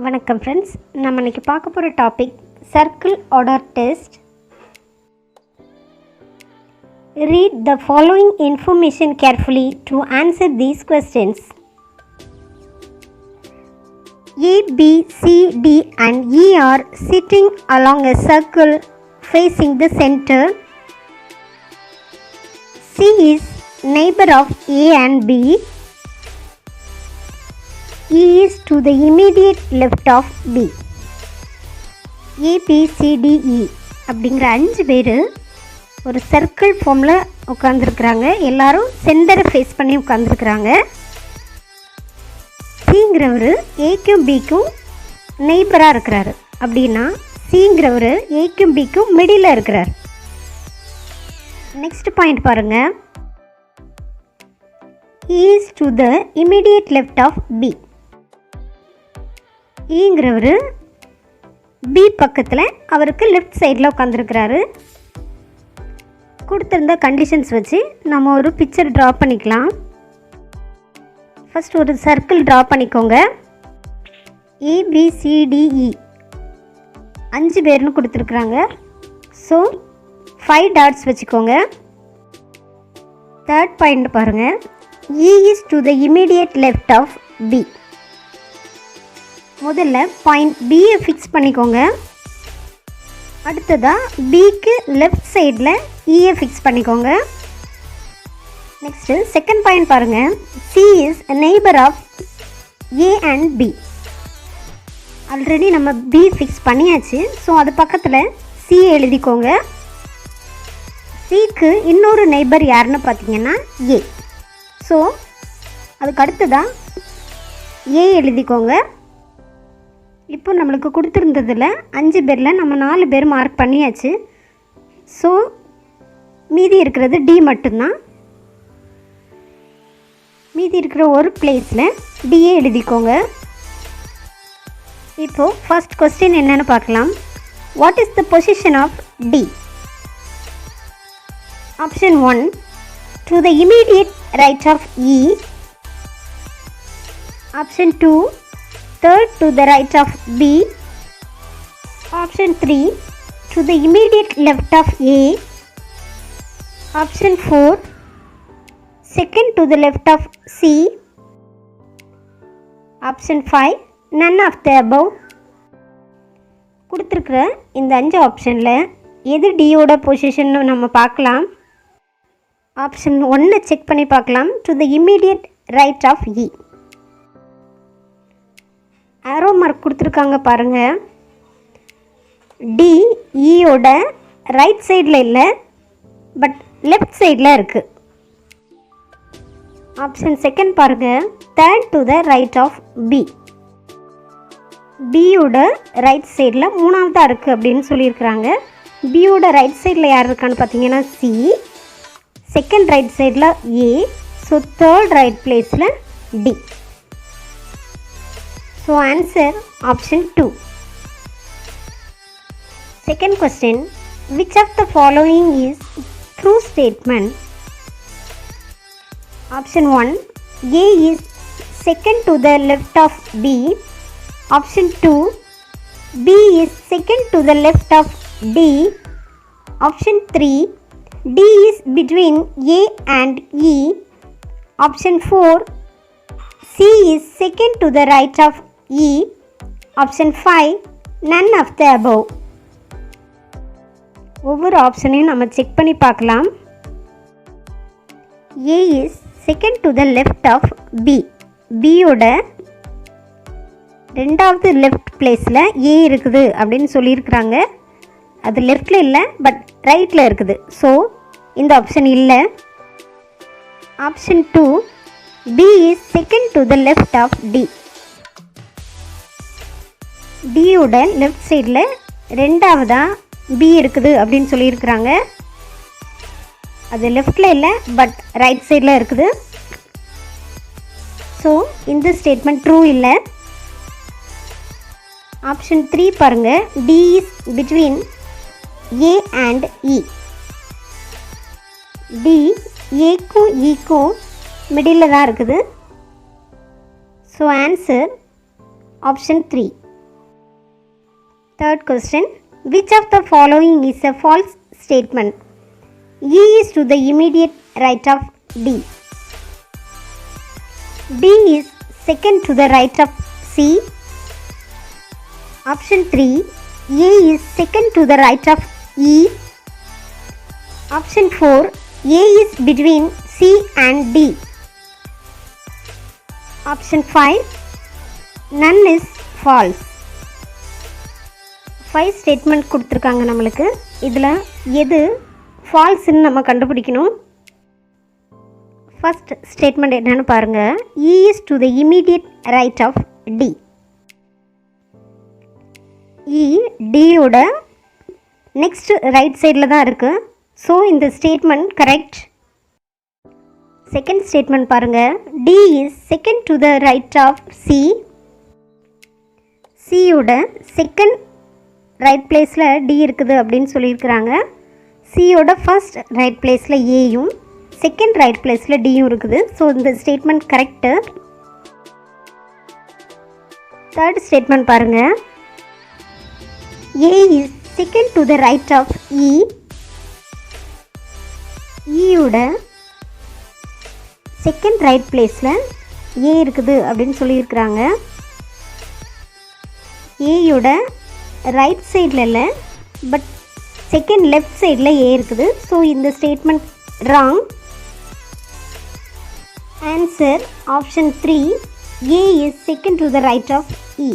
வணக்கம் ஃப்ரெண்ட்ஸ், நம்ம இன்னைக்கு பார்க்க போகிற topic circle order test. Read the following information carefully to answer these questions. A, B, C, D and E are sitting along a circle facing the center. C is neighbor of A and B. E is to the immediate left of B. A, B, C, D, E அப்படிங்கிற 5 பேர் ஒரு circle ஃபார்மில் உட்காந்துருக்குறாங்க. எல்லாரும் சென்டரை face பண்ணி உட்காந்துருக்குறாங்க. சிங்கிறவர் ஏக்கும் பிக்கும் நெய்பராக இருக்கிறாரு. அப்படின்னா சிங்கிறவர் ஏக்கும் பிக்கும் மிடில் இருக்கிறார். நெக்ஸ்ட் பாயிண்ட் பாருங்கள். He is to the immediate left of B. ஈங்கிறவர் பி பக்கத்தில் அவருக்கு லெஃப்ட் சைடில் உட்காந்துருக்கிறாரு. கொடுத்துருந்த கண்டிஷன்ஸ் வச்சு நம்ம ஒரு பிக்சர் ட்ரா பண்ணிக்கலாம். ஃபஸ்ட் ஒரு சர்க்கிள் ட்ரா பண்ணிக்கோங்க. ABCDE 5 பேர்னு கொடுத்துருக்குறாங்க. ஸோ 5 டாட்ஸ் வச்சுக்கோங்க. தேர்ட் பாயிண்ட் பாருங்கள். E is to the immediate left of B. முதல்ல பாயிண்ட் பியை ஃபிக்ஸ் பண்ணிக்கோங்க. அடுத்ததாக பிக்கு லெஃப்ட் சைடில் இயை ஃபிக்ஸ் பண்ணிக்கோங்க. நெக்ஸ்ட்டு செகண்ட் பாயிண்ட் பாருங்கள். C is a neighbor of A and B. Already நம்ம B ஃபிக்ஸ் பண்ணியாச்சு. ஸோ அது பக்கத்தில் C எழுதிக்கோங்க. Cக்கு இன்னொரு நெய்பர் யாருன்னு பார்த்தீங்கன்னா A. ஸோ அதுக்கு அடுத்ததாக A எழுதிக்கோங்க. இப்போ நம்மளுக்கு கொடுத்துருந்ததில் 5 பேரில் நம்ம 4 பேர் மார்க் பண்ணியாச்சு. ஸோ மீதி இருக்கிறது D மட்டும்தான். மீதி இருக்கிற ஒரு பிளேஸில் டிஏ எழுதிக்கோங்க. இப்போது ஃபர்ஸ்ட் கொஸ்டின் என்னென்னு பார்க்கலாம். What is the position of D? Option 1 to the immediate right of E. Option 2 third to the right of B. Option 3 to the immediate left of A. Option 4 second to the left of C. Option 5 none of the above. கொடுத்துருக்குற இந்த 5 ஆப்ஷனில் எது டியோட position நம்ம பார்க்கலாம். Option 1 check பண்ணி பார்க்கலாம். To the immediate right of E. Arrow mark கொடுத்துருக்காங்க பாருங்கள். டி ஈயோட ரைட் சைடில் இல்லை, பட் லெஃப்ட் சைடில் இருக்குது. ஆப்ஷன் செகண்ட் பாருங்கள். Third to the right of B. பியோட ரைட் சைடில் 3ஆவதாக இருக்குது அப்படின்னு சொல்லியிருக்கிறாங்க. பியோட ரைட் சைடில் யார் இருக்கான்னு பார்த்தீங்கன்னா சி. செகண்ட் ரைட் சைடில் ஏ. ஸோ தேர்ட் ரைட் பிளேஸில் D. So answer option 2. Second question. Which of the following is true statement? Option 1 A is second to the left of B. Option 2 B is second to the left of D. Option 3 D is between A and E. Option 4 C is second to the right of E. Option 5 none of the above. ஒவ்வொரு ஆப்ஷனையும் நம்ம check பண்ணி பார்க்கலாம். A is second to the left of B. Bயோட 2வது left பிளேஸில் A இருக்குது அப்படின்னு சொல்லியிருக்கிறாங்க. அது லெஃப்டில் இல்லை, பட் ரைட்டில் இருக்குது. ஸோ இந்த ஆப்ஷன் இல்லை. Option 2 B is second to the left of D. டியோட லெஃப்ட் சைடில் 2ஆவதாக B இருக்குது அப்படின்னு சொல்லியிருக்கிறாங்க. அது லெஃப்டில் இல்லை, பட் ரைட் சைடில் இருக்குது. ஸோ இந்த ஸ்டேட்மெண்ட் ட்ரூ இல்லை. ஆப்ஷன் 3 பாருங்கள். D is between A and E. D ஏக்கும் ஈக்கும் மிடில் தான் இருக்குது. So answer option 3. Third question. Which of the following is a false statement? E is to the immediate right of D. D is second to the right of C. Option 3. A is second to the right of E. Option 4. A is between C and D. Option 5. None is false. 5 statement கொடுத்துருக்காங்க நம்மளுக்கு. இதில் எது ஃபால்ஸ்ன்னு நம்ம கண்டுபிடிக்கணும். First statement என்னென்னு பாருங்கள். E is to the immediate right of D. E Dயோட next right சைடில் தான் இருக்குது. ஸோ இந்த ஸ்டேட்மெண்ட் கரெக்ட். செகண்ட் ஸ்டேட்மெண்ட் பாருங்கள். D is second to the right of C. சியோட செகண்ட் ரைட் பிளேஸில் D இருக்குது அப்படின்னு சொல்லியிருக்கிறாங்க. சியோட ஃபர்ஸ்ட் ரைட் பிளேஸில் ஏயும் செகண்ட் ரைட் பிளேஸில் டியும் இருக்குது. ஸோ இந்த ஸ்டேட்மெண்ட் கரெக்டு. தேர்ட் ஸ்டேட்மெண்ட் பாருங்கள். A is second to the right of E. ஈயோட செகண்ட் ரைட் பிளேஸில் ஏ இருக்குது அப்படின்னு சொல்லியிருக்கிறாங்க. ஏயோட ரைட் சைடில் இல்லை, பட் செகண்ட் லெஃப்ட் சைடில் ஏ இருக்குது. ஸோ இந்த statement wrong. Answer option 3. A is second to the right of E.